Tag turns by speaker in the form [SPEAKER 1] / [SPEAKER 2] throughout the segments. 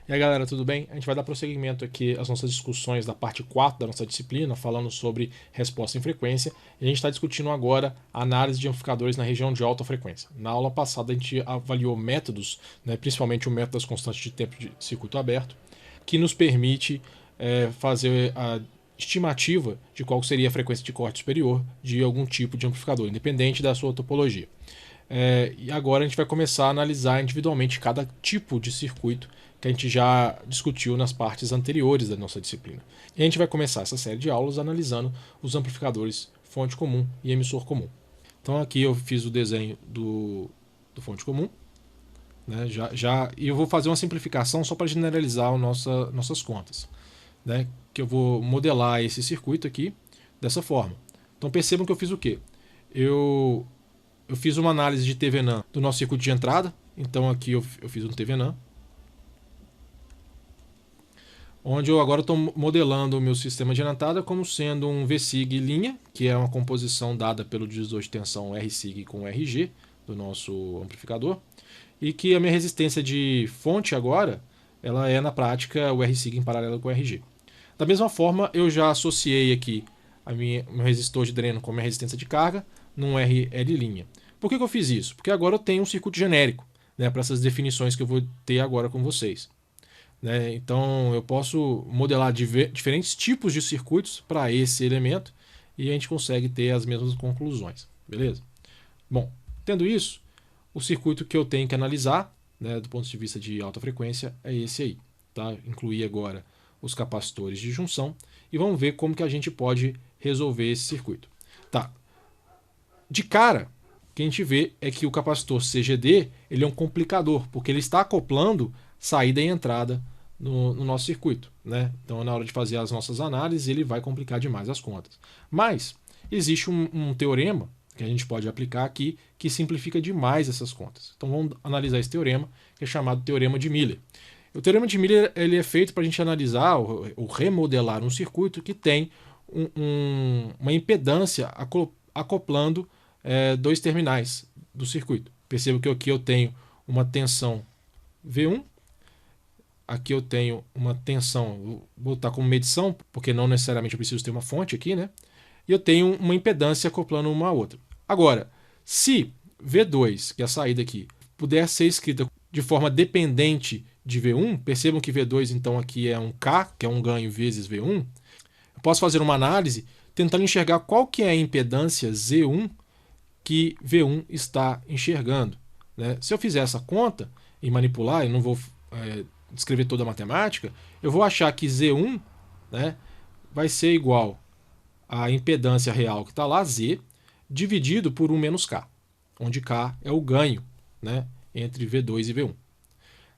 [SPEAKER 1] E aí galera, tudo bem? A gente vai dar prosseguimento aqui às nossas discussões da parte 4 da nossa disciplina, falando sobre resposta em frequência. E a gente está discutindo agora a análise de amplificadores na região de alta frequência. Na aula passada a gente avaliou métodos, principalmente o método das constantes de tempo de circuito aberto, que nos permite fazer a estimativa de qual seria a frequência de corte superior de algum tipo de amplificador, independente da sua topologia. E agora a gente vai começar a analisar individualmente cada tipo de circuito que a gente já discutiu nas partes anteriores da nossa disciplina. E a gente vai começar essa série de aulas analisando os amplificadores fonte comum e emissor comum. Então aqui eu fiz o desenho do fonte comum, né, e eu vou fazer uma simplificação só para generalizar nossas contas, né, que eu vou modelar esse circuito aqui dessa forma. Então percebam que eu fiz o quê? Eu fiz uma análise de Thevenin do nosso circuito de entrada. Então aqui eu fiz um Thevenin, onde eu agora estou modelando o meu sistema de entrada como sendo um VSIG linha, que é uma composição dada pelo divisor de tensão RSIG com RG do nosso amplificador, e que a minha resistência de fonte agora, ela é na prática o RSIG em paralelo com o RG. Da mesma forma, eu já associei aqui meu resistor de dreno com a minha resistência de carga num RL'. Por que eu fiz isso? Porque agora eu tenho um circuito genérico, né, para essas definições que eu vou ter agora com vocês. Né? Então eu posso modelar diferentes tipos de circuitos para esse elemento e a gente consegue ter as mesmas conclusões. Beleza? Bom, tendo isso, o circuito que eu tenho que analisar, né, do ponto de vista de alta frequência, é esse aí. Tá? Incluir agora os capacitores de junção e vamos ver como que a gente pode resolver esse circuito. Tá. De cara, o que a gente vê é que o capacitor CGD ele é um complicador, porque ele está acoplando saída e entrada no nosso circuito. Né? Então, na hora de fazer as nossas análises, ele vai complicar demais as contas. Mas existe um teorema que a gente pode aplicar aqui que simplifica demais essas contas. Então, vamos analisar esse teorema, que é chamado Teorema de Miller. O Teorema de Miller ele é feito para a gente analisar ou remodelar um circuito que tem uma impedância acoplando dois terminais do circuito. Percebo que aqui eu tenho uma tensão V1, aqui eu tenho uma tensão, vou botar como medição, porque não necessariamente eu preciso ter uma fonte aqui, né? E eu tenho uma impedância acoplando uma a outra. Agora, se V2, que é a saída aqui, puder ser escrita de forma dependente de V1, percebam que V2 então aqui é um K, que é um ganho vezes V1, eu posso fazer uma análise tentando enxergar qual que é a impedância Z1 que V1 está enxergando. Né? Se eu fizer essa conta e manipular, eu não vou descrever toda a matemática, eu vou achar que Z1, né, vai ser igual à impedância real que está lá, Z, dividido por 1 menos K, onde K é o ganho, né, entre V2 e V1.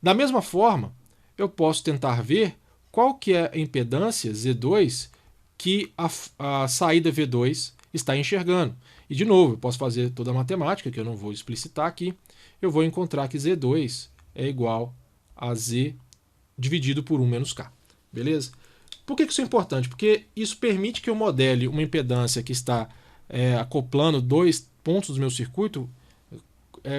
[SPEAKER 1] Da mesma forma, eu posso tentar ver qual que é a impedância Z2 que a saída V2 está enxergando. E de novo, eu posso fazer toda a matemática, que eu não vou explicitar aqui. Eu vou encontrar que Z2 é igual a Z dividido por 1 menos K. Beleza? Por que isso é importante? Porque isso permite que eu modele uma impedância que está acoplando dois pontos do meu circuito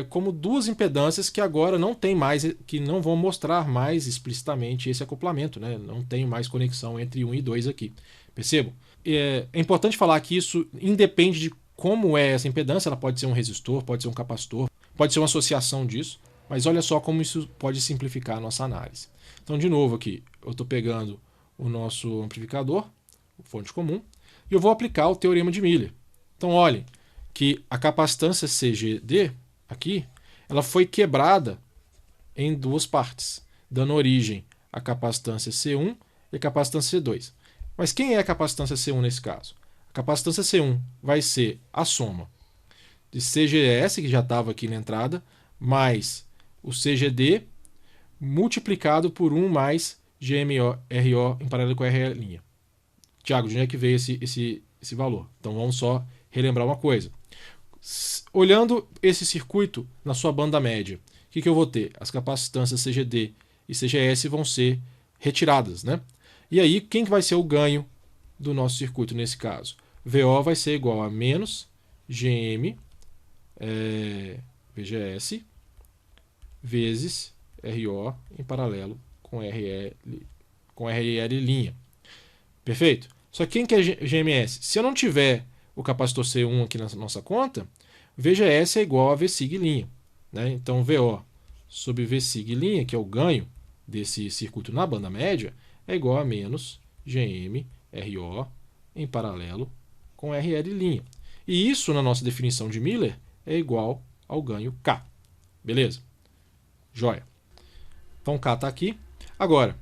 [SPEAKER 1] como duas impedâncias que agora não tem mais, que não vão mostrar mais explicitamente esse acoplamento, né? Não tem mais conexão entre 1 e 2 aqui. Percebam? É importante falar que isso independe de como é essa impedância, ela pode ser um resistor, pode ser um capacitor, pode ser uma associação disso, mas olha só como isso pode simplificar a nossa análise. Então, de novo aqui, eu estou pegando o nosso amplificador, fonte comum, e eu vou aplicar o Teorema de Miller. Então, olhem que a capacitância CGD aqui, ela foi quebrada em duas partes, dando origem à capacitância C1 e a capacitância C2. Mas quem é a capacitância C1 nesse caso? A capacitância C1 vai ser a soma de CGS, que já estava aqui na entrada, mais o CGD multiplicado por 1 mais GMRO em paralelo com a RL'. Tiago, de onde é que veio esse valor? Então vamos só relembrar uma coisa. Olhando esse circuito na sua banda média, o que eu vou ter? As capacitâncias CGD e CGS vão ser retiradas, né? E aí, quem que vai ser o ganho do nosso circuito nesse caso? VO vai ser igual a menos GM VGS vezes RO em paralelo com RL'. Perfeito? Só que quem que é GMS? Se eu não tiver o capacitor C1 aqui na nossa conta, VGS é igual a Vsig'. Né? Então, VO sobre Vsig', que é o ganho desse circuito na banda média, é igual a menos GM-RO em paralelo com RL'. E isso, na nossa definição de Miller, é igual ao ganho K. Beleza? Joia. Então, K está aqui. Agora,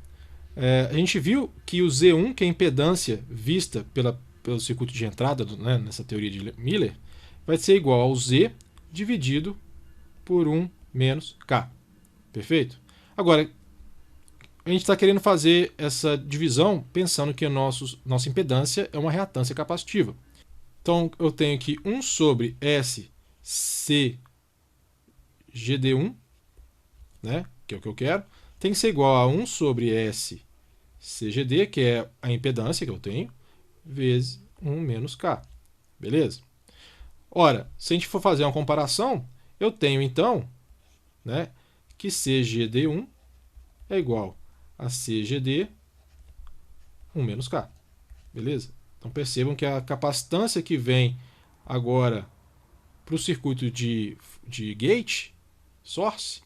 [SPEAKER 1] a gente viu que o Z1, que é a impedância vista pelo circuito de entrada, né, nessa teoria de Miller, vai ser igual ao Z dividido por 1 menos K. Perfeito? Agora, a gente está querendo fazer essa divisão pensando que a nossa impedância é uma reatância capacitiva. Então, eu tenho aqui 1 sobre S CGD1, né, que é o que eu quero, tem que ser igual a 1 sobre S CGD, que é a impedância que eu tenho, vezes 1 menos K. Beleza? Ora, se a gente for fazer uma comparação, eu tenho então, né, que CGD1 é igual a CGD 1 menos K. Beleza? Então percebam que a capacitância que vem agora para o circuito de gate, source,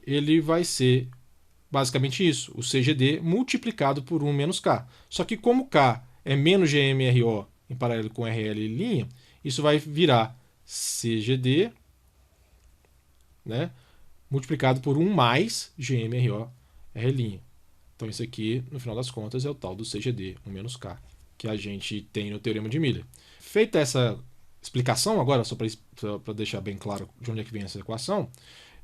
[SPEAKER 1] ele vai ser basicamente isso, o CGD multiplicado por 1 menos K. Só que como K é menos GM-RO em paralelo com RL', isso vai virar CGD, né, multiplicado por 1 mais GM-RO RL'. Então isso aqui, no final das contas, é o tal do CGD 1 menos K, que a gente tem no Teorema de Miller. Feita essa explicação agora, só para deixar bem claro de onde é que vem essa equação,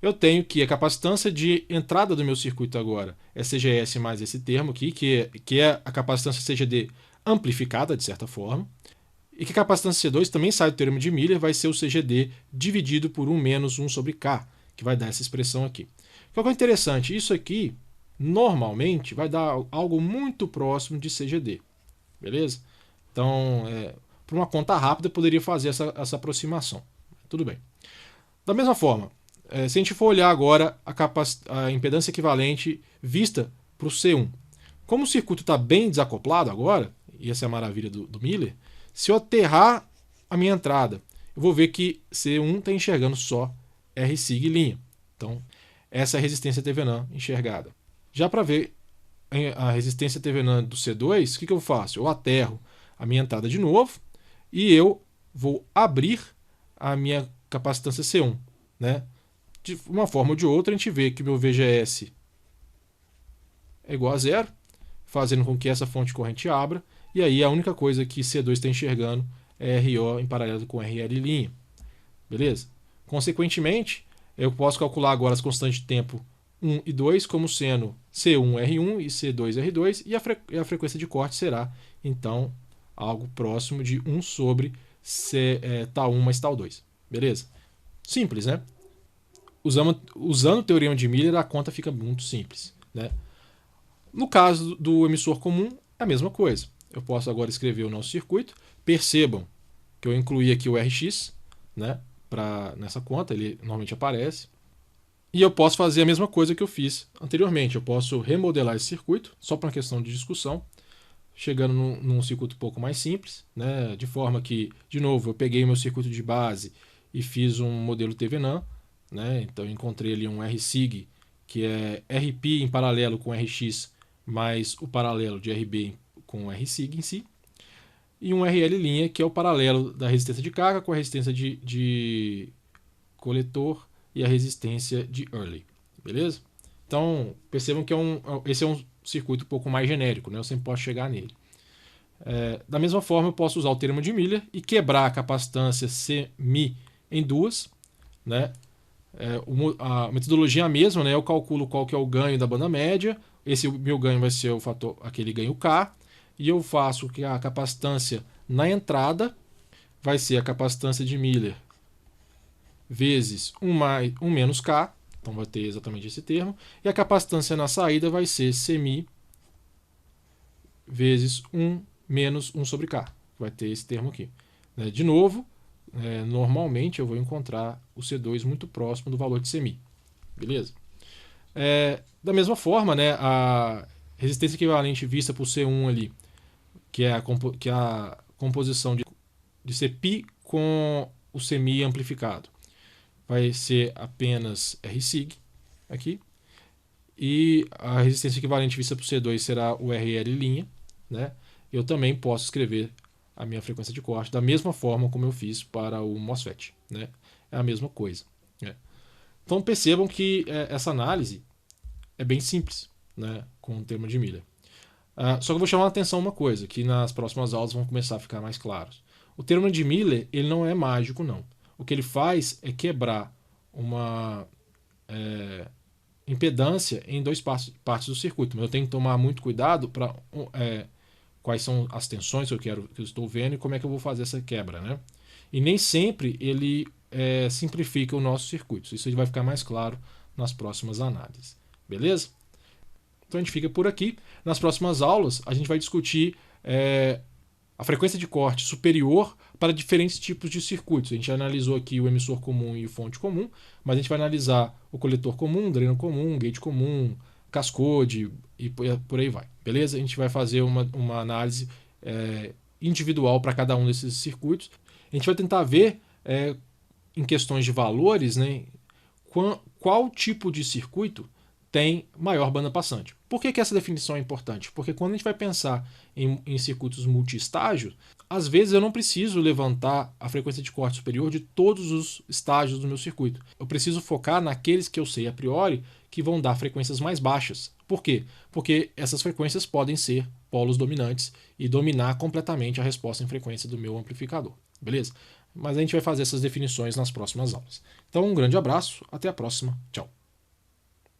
[SPEAKER 1] eu tenho que a capacitância de entrada do meu circuito agora é CGS mais esse termo aqui, que é a capacitância CGD amplificada, de certa forma, e que a capacitância C2 também sai do Teorema de Miller, vai ser o CGD dividido por 1 menos 1 sobre K, que vai dar essa expressão aqui. O que é interessante, isso aqui, normalmente, vai dar algo muito próximo de CGD. Beleza? Então, por uma conta rápida, eu poderia fazer essa aproximação. Tudo bem. Da mesma forma, se a gente for olhar agora a impedância equivalente vista para o C1. Como o circuito está bem desacoplado agora, e essa é a maravilha do Miller, se eu aterrar a minha entrada, eu vou ver que C1 está enxergando só Rσ'. Então, essa é a resistência Thevenin enxergada. Já para ver a resistência Thevenin do C2, o que eu faço? Eu aterro a minha entrada de novo e eu vou abrir a minha capacitância C1. Né? De uma forma ou de outra, a gente vê que o meu VGS é igual a zero, fazendo com que essa fonte de corrente abra, e aí a única coisa que C2 está enxergando é RO em paralelo com RL'. Beleza? Consequentemente, eu posso calcular agora as constantes de tempo 1 e 2 como sendo C1R1 e C2R2, e a frequência de corte será, então, algo próximo de 1 sobre τ1 mais τ2. Beleza? Simples, né? Usando o Teorema de Miller, a conta fica muito simples. Né? No caso do emissor comum, é a mesma coisa. Eu posso agora escrever o nosso circuito. Percebam que eu incluí aqui o Rx, né, nessa conta, ele normalmente aparece. E eu posso fazer a mesma coisa que eu fiz anteriormente. Eu posso remodelar esse circuito, só para uma questão de discussão, chegando num circuito um pouco mais simples, né, de forma que, de novo, eu peguei o meu circuito de base e fiz um modelo Thevenin. Né? Então eu encontrei ali um Rsig, que é Rp em paralelo com Rx, mais o paralelo de Rb com Rsig em si, e um RL', que é o paralelo da resistência de carga com a resistência de coletor e a resistência de Early. Beleza? Então percebam que esse é um circuito um pouco mais genérico, né? Eu sempre posso chegar nele. Da mesma forma, eu posso usar o Teorema de Miller e quebrar a capacitância Cmi em duas, né? A metodologia é a mesma, né? Eu calculo qual que é o ganho da banda média. Esse meu ganho vai ser aquele ganho K. E eu faço que a capacitância na entrada vai ser a capacitância de Miller vezes 1 menos K. Então vai ter exatamente esse termo. E a capacitância na saída vai ser Cmi vezes 1 menos 1 sobre K. Vai ter esse termo aqui. De novo, normalmente eu vou encontrar o C2 muito próximo do valor de Cmi. Beleza? Da mesma forma, né, a resistência equivalente vista por C1 ali, que é a composição de Cπ com o Cmi amplificado, vai ser apenas Rsig aqui. E a resistência equivalente vista por C2 será o RL', né? Eu também posso escrever a minha frequência de corte da mesma forma como eu fiz para o MOSFET, né? É a mesma coisa, né? Então percebam que essa análise é bem simples, né, com o termo de Miller. Só que eu vou chamar a atenção uma coisa, que nas próximas aulas vão começar a ficar mais claros. O termo de Miller, ele não é mágico, não. O que ele faz é quebrar uma impedância em duas partes do circuito. Mas eu tenho que tomar muito cuidado para quais são as tensões que eu estou vendo e como é que eu vou fazer essa quebra, né? E nem sempre ele simplifica o nosso circuito. Isso vai ficar mais claro nas próximas análises. Beleza? Então a gente fica por aqui. Nas próximas aulas a gente vai discutir a frequência de corte superior para diferentes tipos de circuitos. A gente analisou aqui o emissor comum e o fonte comum, mas a gente vai analisar o coletor comum, dreno comum, gate comum, cascode e por aí vai. Beleza? A gente vai fazer uma análise individual para cada um desses circuitos. A gente vai tentar ver, em questões de valores, né, qual tipo de circuito tem maior banda passante. Por que essa definição é importante? Porque quando a gente vai pensar em circuitos multi-estágios, às vezes eu não preciso levantar a frequência de corte superior de todos os estágios do meu circuito. Eu preciso focar naqueles que eu sei a priori que vão dar frequências mais baixas. Por quê? Porque essas frequências podem ser polos dominantes e dominar completamente a resposta em frequência do meu amplificador. Beleza? Mas a gente vai fazer essas definições nas próximas aulas. Então, um grande abraço, até a próxima. Tchau.